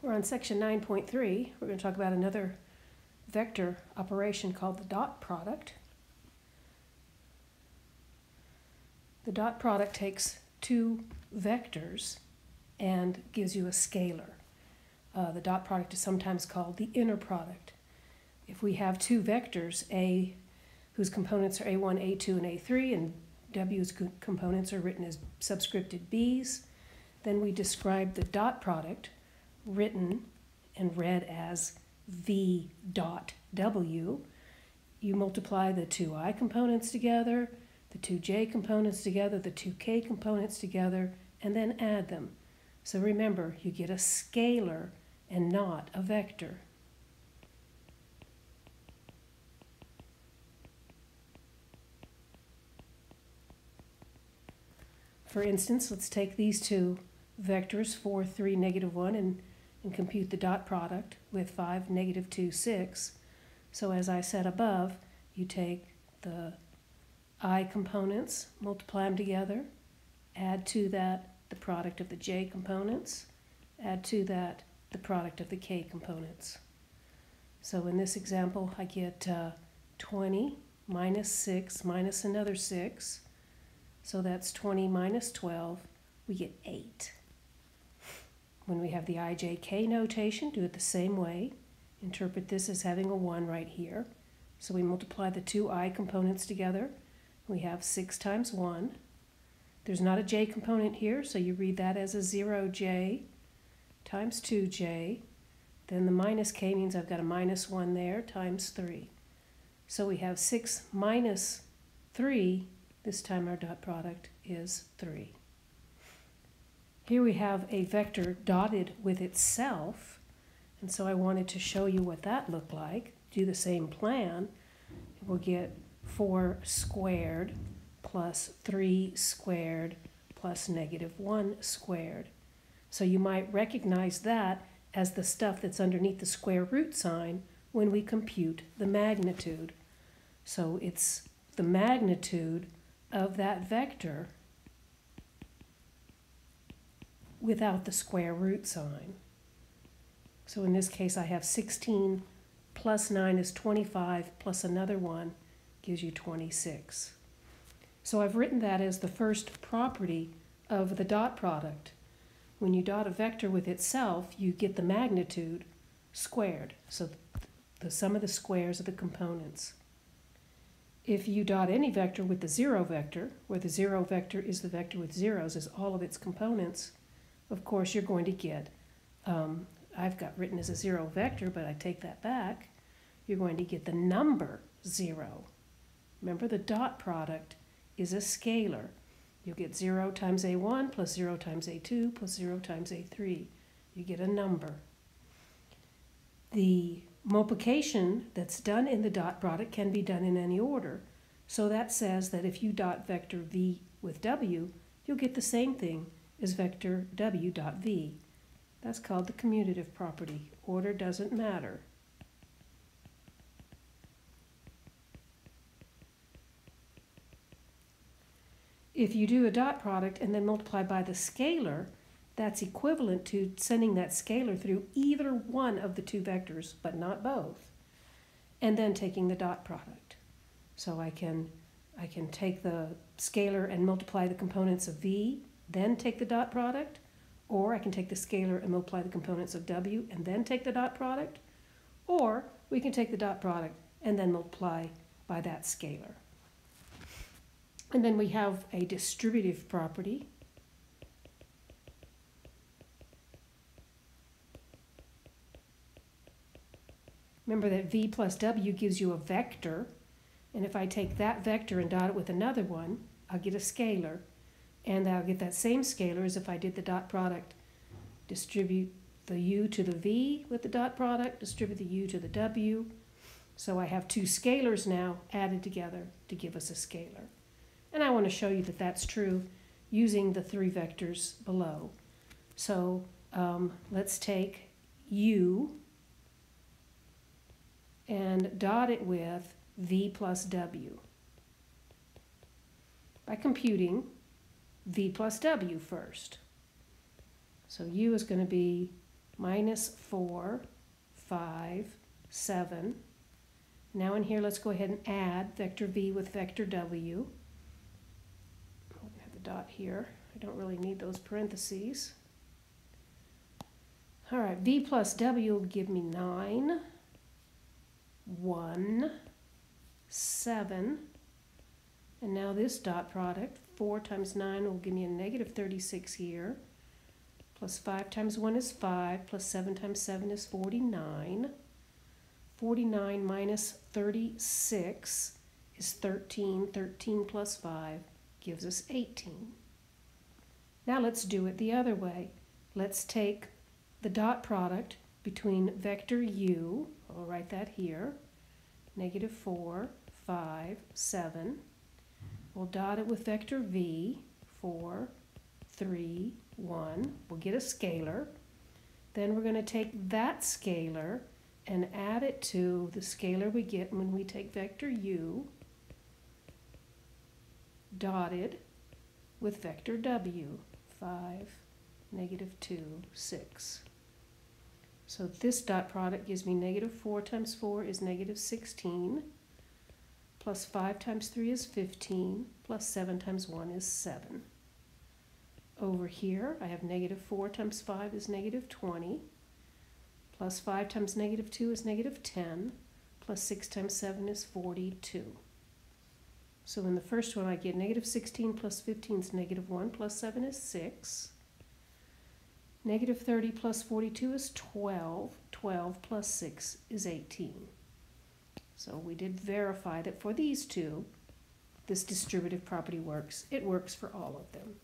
We're on section 9.3. We're going to talk about another vector operation called the dot product. The dot product takes two vectors and gives you a scalar. The dot product is sometimes called the inner product. If we have two vectors, A, whose components are A1, A2, and A3, and W's components are written as subscripted B's, then we describe the dot product, written and read as V dot W. You multiply the two I components together, the two J components together, the two K components together, and then add them. So remember, you get a scalar and not a vector. For instance, let's take these two vectors, 4, 3, -1, and compute the dot product with 5, -2, 6. So as I said above, you take the I components, multiply them together, add to that the product of the J components, add to that the product of the K components. So in this example, I get 20 minus 6 minus another 6. So that's 20 minus 12. We get 8. When we have the IJK notation, do it the same way. Interpret this as having a 1 right here. So we multiply the two I components together. We have 6 times 1. There's not a J component here, so you read that as a 0J times 2J. Then the minus K means I've got a minus 1 there times 3. So we have 6 minus 3. This time our dot product is 3. Here we have a vector dotted with itself, and so I wanted to show you what that looked like. Do the same plan. We'll get 4 squared plus 3 squared plus -1 squared. So you might recognize that as the stuff that's underneath the square root sign when we compute the magnitude. So it's the magnitude of that vector without the square root sign. So in this case, I have 16 plus 9 is 25 plus another 1 gives you 26. So I've written that as the first property of the dot product. When you dot a vector with itself, you get the magnitude squared. So the sum of the squares of the components. If you dot any vector with the 0 vector, where the 0 vector is the vector with zeros as all of its components, of course you're going to get, I've got written as a 0 vector, but I take that back, you're going to get the number 0. Remember, the dot product is a scalar. You'll get 0 times A1 plus 0 times A2 plus 0 times A3. You get a number. The multiplication that's done in the dot product can be done in any order. So that says that if you dot vector V with W, you'll get the same thing as vector W dot V. That's called the commutative property. Order doesn't matter. If you do a dot product and then multiply by the scalar, that's equivalent to sending that scalar through either one of the two vectors, but not both, and then taking the dot product. So I can take the scalar and multiply the components of V, then take the dot product, or I can take the scalar and multiply the components of W and then take the dot product, or we can take the dot product and then multiply by that scalar. And then we have a distributive property. Remember that V plus W gives you a vector, and if I take that vector and dot it with another one, I'll get a scalar, and I'll get that same scalar as if I did the dot product. Distribute the U to the V with the dot product, distribute the U to the W. So I have two scalars now added together to give us a scalar. And I want to show you that that's true using the 3 vectors below. So let's take U and dot it with V plus W by computing V plus W first. So U is going to be minus 4, 5, 7. Now in here, let's go ahead and add vector v with vector w. I have the dot here. I don't really need those parentheses. All right, v plus w will give me 9, 1, 7. And now this dot product, 4 times 9 will give me a negative 36 here. Plus 5 times 1 is 5, plus 7 times 7 is 49. 49 minus 36 is 13. 13 plus 5 gives us 18. Now let's do it the other way. Let's take the dot product between vector u, I'll write that here, negative 4, 5, 7. We'll dot it with vector v, 4, 3, 1. We'll get a scalar. Then we're going to take that scalar and add it to the scalar we get when we take vector u dotted with vector w, 5, negative 2, 6. So this dot product gives me negative 4 times 4 is negative 16, plus 5 times 3 is 15, plus 7 times 1 is 7. Over here, I have negative 4 times 5 is negative 20, plus 5 times negative 2 is negative 10, plus 6 times 7 is 42. So in the first one, I get negative 16 plus 15 is negative 1, plus 7 is 6. Negative 30 plus 42 is 12. 12 plus 6 is 18. So we did verify that for these two, this distributive property works. It works for all of them.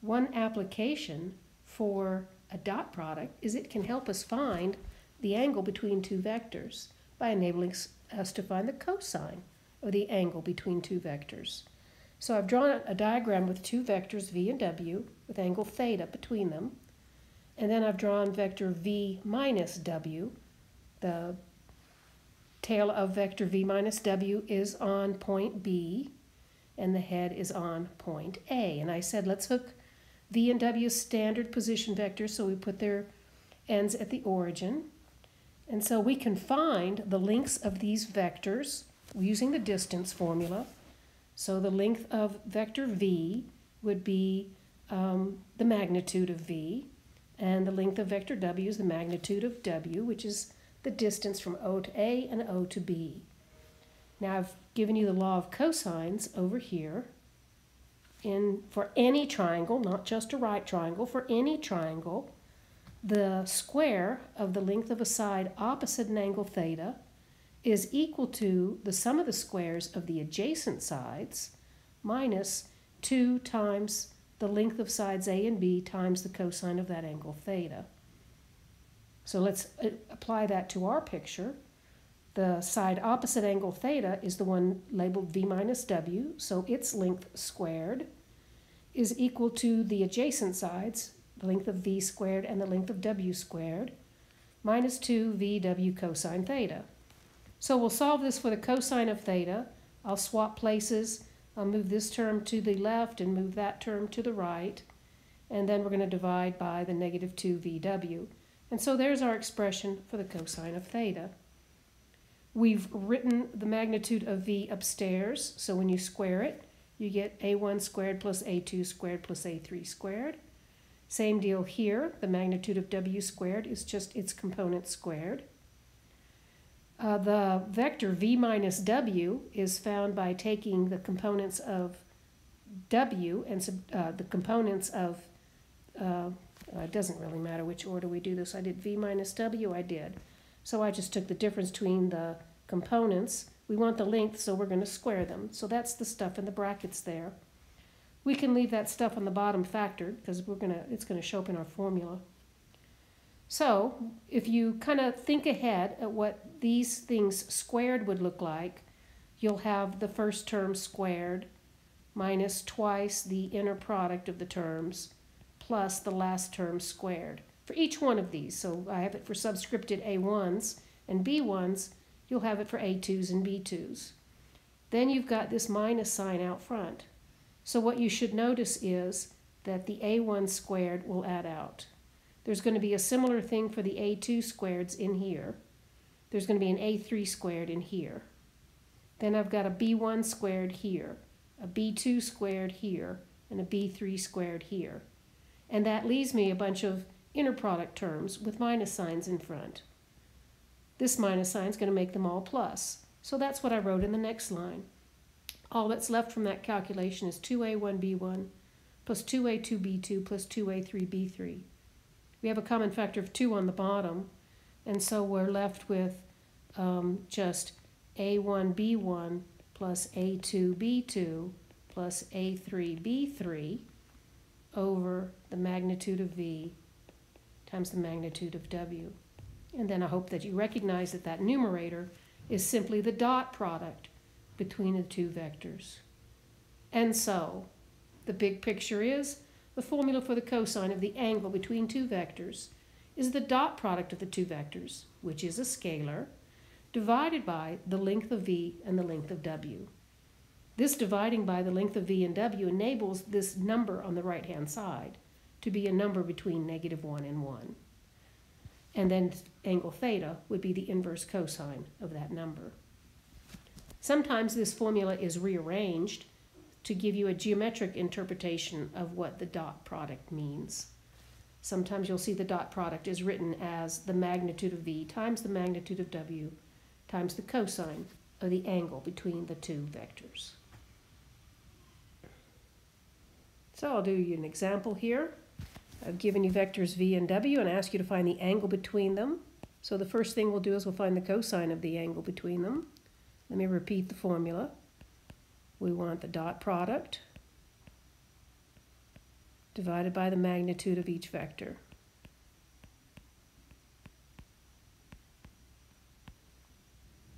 One application for a dot product is it can help us find the angle between two vectors by enabling us to find the cosine of the angle between two vectors. So I've drawn a diagram with two vectors v and w with angle theta between them. And then I've drawn vector v minus w. The tail of vector v minus w is on point B, and the head is on point A. And I said let's hook v and w standard position vectors, so we put their ends at the origin. And so we can find the lengths of these vectors using the distance formula. So the length of vector v would be the magnitude of v, and the length of vector w is the magnitude of w, which is the distance from O to A and O to B. Now I've given you the law of cosines over here. For any triangle, not just a right triangle, for any triangle, the square of the length of a side opposite an angle theta is equal to the sum of the squares of the adjacent sides minus 2 times the length of sides A and B times the cosine of that angle theta. So let's apply that to our picture. The side opposite angle theta is the one labeled v minus w, so its length squared is equal to the adjacent sides, the length of v squared and the length of w squared, minus 2vw cosine theta. So we'll solve this for the cosine of theta. I'll swap places. I'll move this term to the left and move that term to the right. And then we're going to divide by the negative 2vw. And so there's our expression for the cosine of theta. We've written the magnitude of v upstairs, so when you square it, you get a1 squared plus a2 squared plus a3 squared. Same deal here. The magnitude of w squared is just its component squared. The vector v minus w is found by taking the components of w and the components of, it doesn't really matter which order we do this. I did v minus w, I did. So I just took the difference between the components. We want the length, so we're going to square them. So that's the stuff in the brackets there. We can leave that stuff on the bottom factored because it's going to show up in our formula. So if you kind of think ahead at what these things squared would look like, you'll have the first term squared minus twice the inner product of the terms plus the last term squared for each one of these. So I have it for subscripted A1s and B1s. You'll have it for A2s and B2s. Then you've got this minus sign out front. So what you should notice is that the a1 squared will add out. There's going to be a similar thing for the a2 squareds in here. There's going to be an a3 squared in here. Then I've got a b1 squared here, a b2 squared here, and a b3 squared here. And that leaves me a bunch of inner product terms with minus signs in front. This minus sign is going to make them all plus. So that's what I wrote in the next line. All that's left from that calculation is 2a1b1 plus 2a2b2 plus 2a3b3. We have a common factor of 2 on the bottom, and so we're left with just a1b1 plus a2b2 plus a3b3 over the magnitude of v times the magnitude of w. And then I hope that you recognize that that numerator is simply the dot product between the two vectors. And so, the big picture is the formula for the cosine of the angle between two vectors is the dot product of the two vectors, which is a scalar, divided by the length of v and the length of w. This dividing by the length of v and w enables this number on the right-hand side to be a number between -1 and 1. And then angle theta would be the inverse cosine of that number. Sometimes this formula is rearranged to give you a geometric interpretation of what the dot product means. Sometimes you'll see the dot product is written as the magnitude of v times the magnitude of w times the cosine of the angle between the two vectors. So I'll do you an example here. I've given you vectors v and w and asked you to find the angle between them. So the first thing we'll do is we'll find the cosine of the angle between them. Let me repeat the formula. We want the dot product divided by the magnitude of each vector.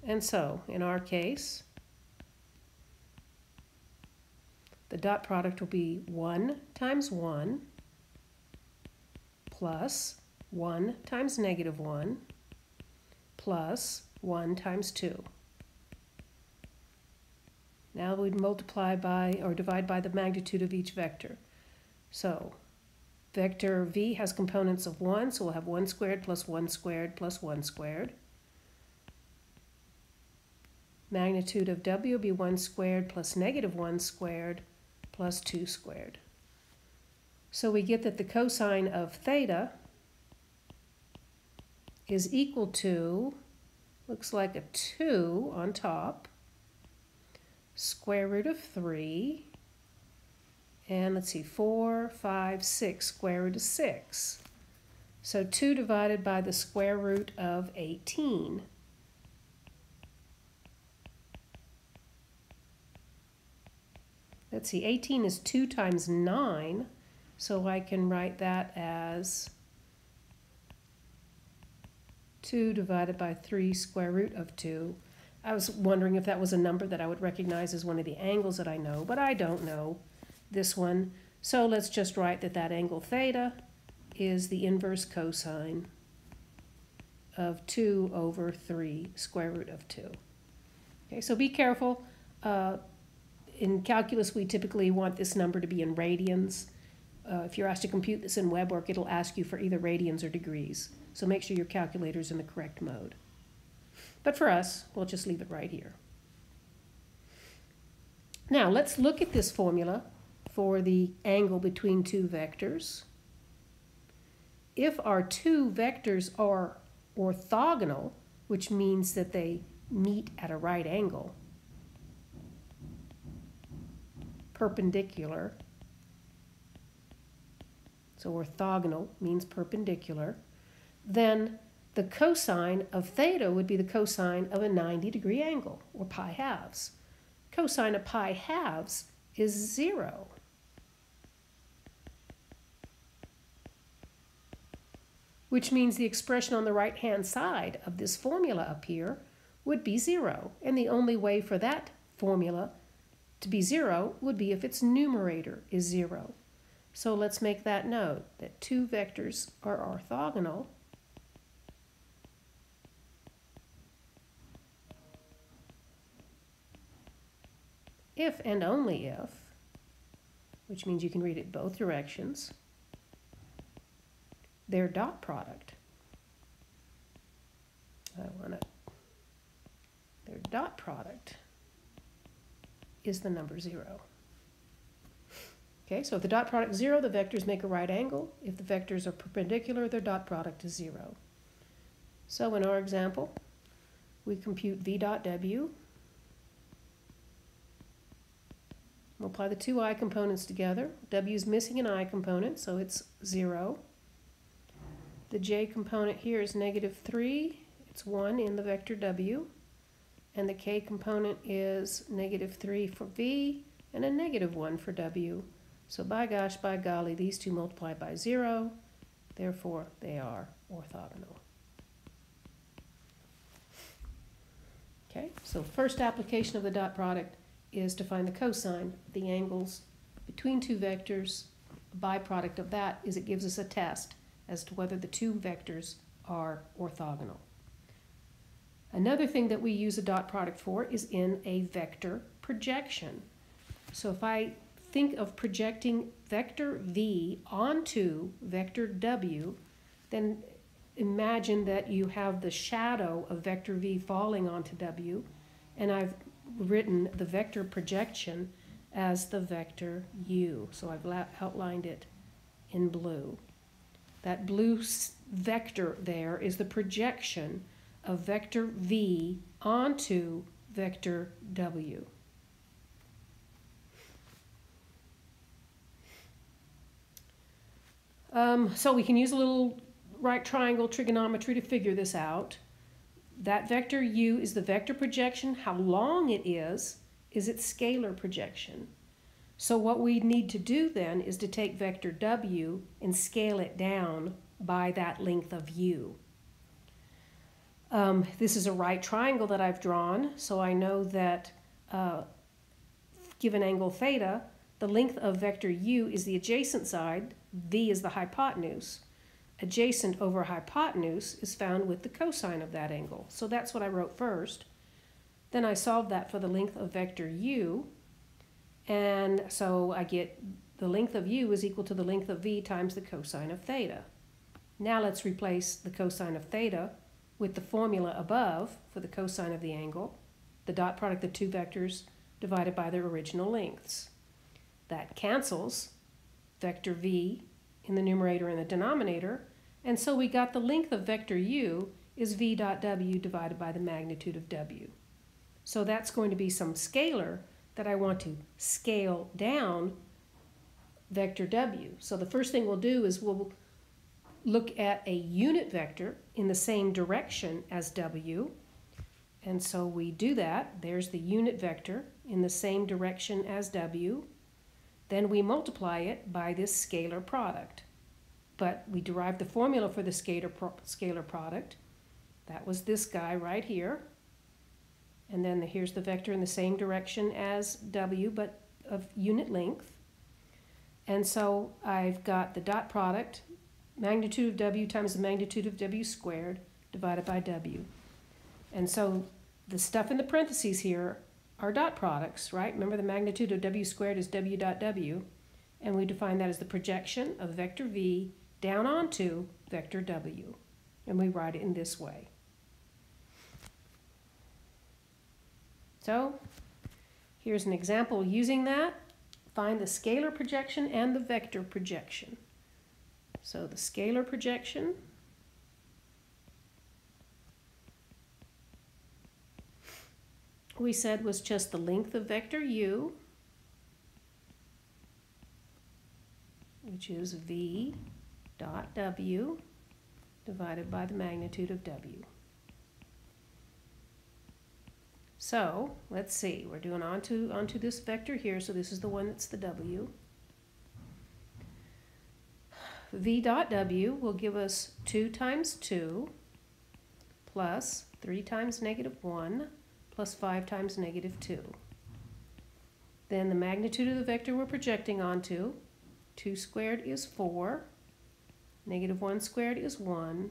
And so, in our case, the dot product will be 1 times 1 plus 1 times -1 plus 1 times 2. Now we'd multiply by or divide by the magnitude of each vector. So vector v has components of 1, so we'll have 1 squared plus 1 squared plus 1 squared. Magnitude of w will be 1 squared plus -1 squared plus 2 squared. So we get that the cosine of theta is equal to, looks like a 2 on top, square root of 3, and let's see, 4, 5, 6, square root of 6. So 2 divided by the square root of 18. Let's see, 18 is 2 times 9, so I can write that as 2 divided by 3 square root of 2. I was wondering if that was a number that I would recognize as one of the angles that I know, but I don't know this one. So let's just write that that angle theta is the inverse cosine of 2 over 3 square root of 2. Okay, so be careful. In calculus, we typically want this number to be in radians. If you're asked to compute this in web work, it'll ask you for either radians or degrees. So make sure your calculator's in the correct mode. But for us, we'll just leave it right here. Now, let's look at this formula for the angle between two vectors. If our two vectors are orthogonal, which means that they meet at a right angle, perpendicular, so orthogonal means perpendicular, then the cosine of theta would be the cosine of a 90-degree angle, or pi halves. Cosine of pi halves is 0. Which means the expression on the right-hand side of this formula up here would be 0. And the only way for that formula to be 0 would be if its numerator is 0. So let's make that note, that two vectors are orthogonal if and only if which means you can read it both directions, their dot product. Their dot product is the number 0. Okay, so if the dot product is 0, the vectors make a right angle. If the vectors are perpendicular, their dot product is 0. So in our example, we compute v dot w, multiply the two I components together. W is missing an I component, so it's 0. The j component here is -3. It's 1 in the vector w. And the k component is -3 for v and a -1 for w. So by gosh, by golly, these two multiply by 0. Therefore, they are orthogonal. Okay, so first application of the dot product is to find the cosine of the angles between two vectors. A byproduct of that is it gives us a test as to whether the two vectors are orthogonal. Another thing that we use a dot product for is in a vector projection. So if I think of projecting vector v onto vector w, then imagine that you have the shadow of vector v falling onto w, and I've written the vector projection as the vector u. So I've outlined it in blue. That blue vector there is the projection of vector v onto vector w. So we can use a little right triangle trigonometry to figure this out. That vector u is the vector projection. How long it is its scalar projection. So what we need to do then is to take vector w and scale it down by that length of u. This is a right triangle that I've drawn, so I know that given angle theta, the length of vector u is the adjacent side, v is the hypotenuse. Adjacent over hypotenuse is found with the cosine of that angle. So that's what I wrote first. Then I solved that for the length of vector u, and so I get the length of u is equal to the length of v times the cosine of theta. Now let's replace the cosine of theta with the formula above for the cosine of the angle, the dot product of two vectors divided by their original lengths. That cancels vector v in the numerator and the denominator, and so we got the length of vector u is v dot w divided by the magnitude of w. So that's going to be some scalar that I want to scale down vector w. So the first thing we'll do is we'll look at a unit vector in the same direction as w. And so we do that. There's the unit vector in the same direction as w. Then we multiply it by this scalar product. But we derive the formula for the scalar product. That was this guy right here. And then here's the vector in the same direction as w, but of unit length. And so I've got the dot product, magnitude of w times the magnitude of w squared divided by w. And so the stuff in the parentheses here are dot products, right? Remember the magnitude of w squared is w dot w, and we define that as the projection of vector v down onto vector w. And we write it in this way. So here's an example using that. Find the scalar projection and the vector projection. So the scalar projection we said was just the length of vector u, which is v dot w divided by the magnitude of w. So let's see, we're doing onto this vector here, so this is the one that's the w. V dot w will give us 2 times 2 plus 3 times -1 plus 5 times -2. Then the magnitude of the vector we're projecting onto, 2 squared is 4, -1 squared is 1,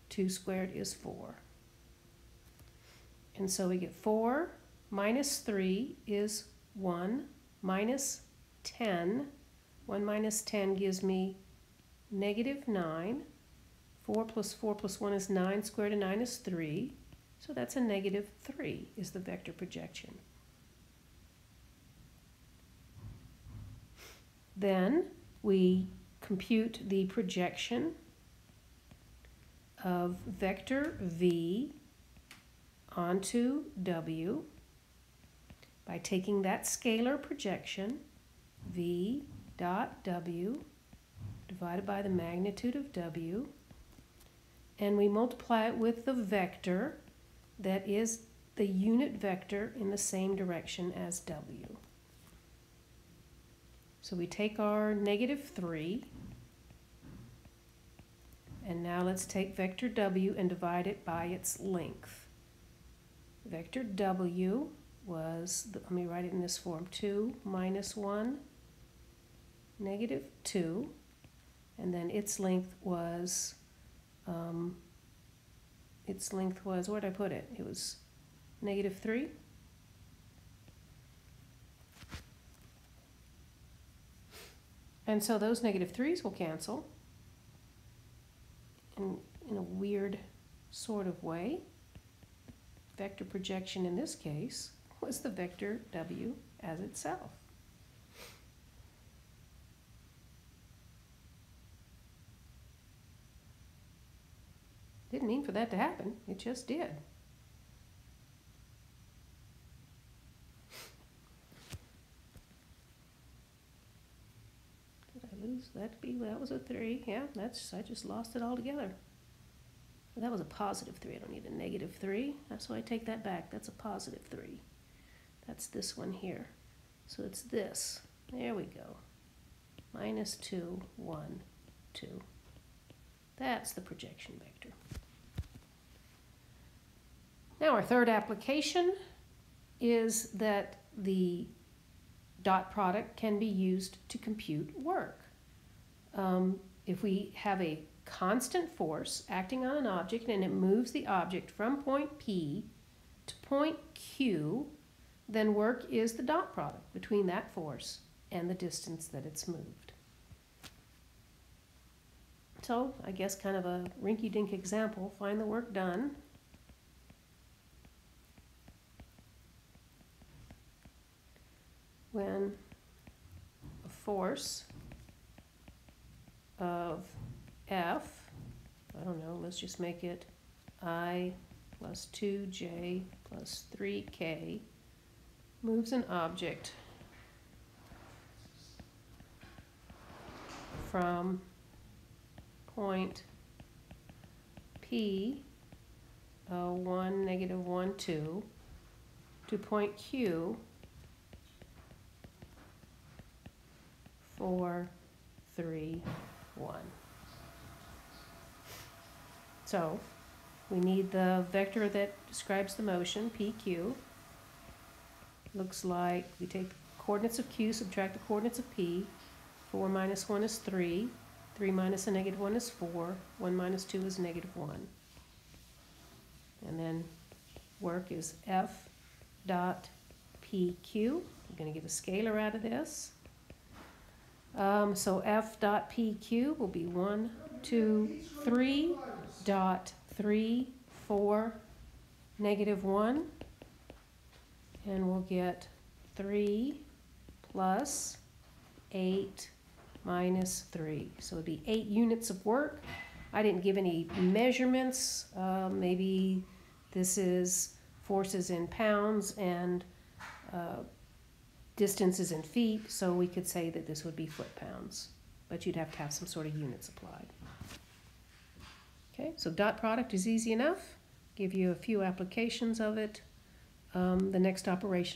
2 squared is 4. And so we get 4 minus 3 is 1 minus 10 1 minus 10 gives me negative 9. 4 plus 4 plus 1 is 9. Square root of 9 is 3. So that's a negative 3 is the vector projection. Then we compute the projection of vector v onto w by taking that scalar projection, v dot w, divided by the magnitude of w, and we multiply it with the vector that is the unit vector in the same direction as w. So we take our negative 3, and now let's take vector w and divide it by its length. Vector w was, let me write it in this form, 2 minus 1, negative 2, and then its length was, where did I put it? It was negative 3. And so those negative 3's will cancel in a weird sort of way. Vector projection in this case was the vector w as itself. Didn't mean for that to happen, it just did. Did I lose that was a 3, yeah, I just lost it altogether. Well, that was a positive 3, I don't need a negative 3, so I take that back, that's a positive 3. That's this one here. So it's this, there we go, minus 2, 1, 2. That's the projection vector. Now our third application is that the dot product can be used to compute work. If we have a constant force acting on an object and it moves the object from point P to point Q, then work is the dot product between that force and the distance that it's moved. So I guess kind of a rinky-dink example, find the work done. When a force of F, I don't know, let's just make it I plus 2j plus 3k, moves an object from point P, 1, negative 1, 2, to point Q, 4, 3, 1. So we need the vector that describes the motion, PQ. Looks like we take the coordinates of Q, subtract the coordinates of P. 4 minus 1 is 3. 3 minus a negative 1 is 4. 1 minus 2 is negative 1. And then work is F dot PQ. I'm going to get a scalar out of this. So F dot PQ will be 1, 2, 3 dot 3, 4, negative 1. And we'll get 3 plus 8 minus 3. So it'd be 8 units of work. I didn't give any measurements. Maybe this is forces in pounds and distances in feet, so we could say that this would be foot-pounds, but you'd have to have some sort of units applied. Okay, so dot product is easy enough. Give you a few applications of it. The next operation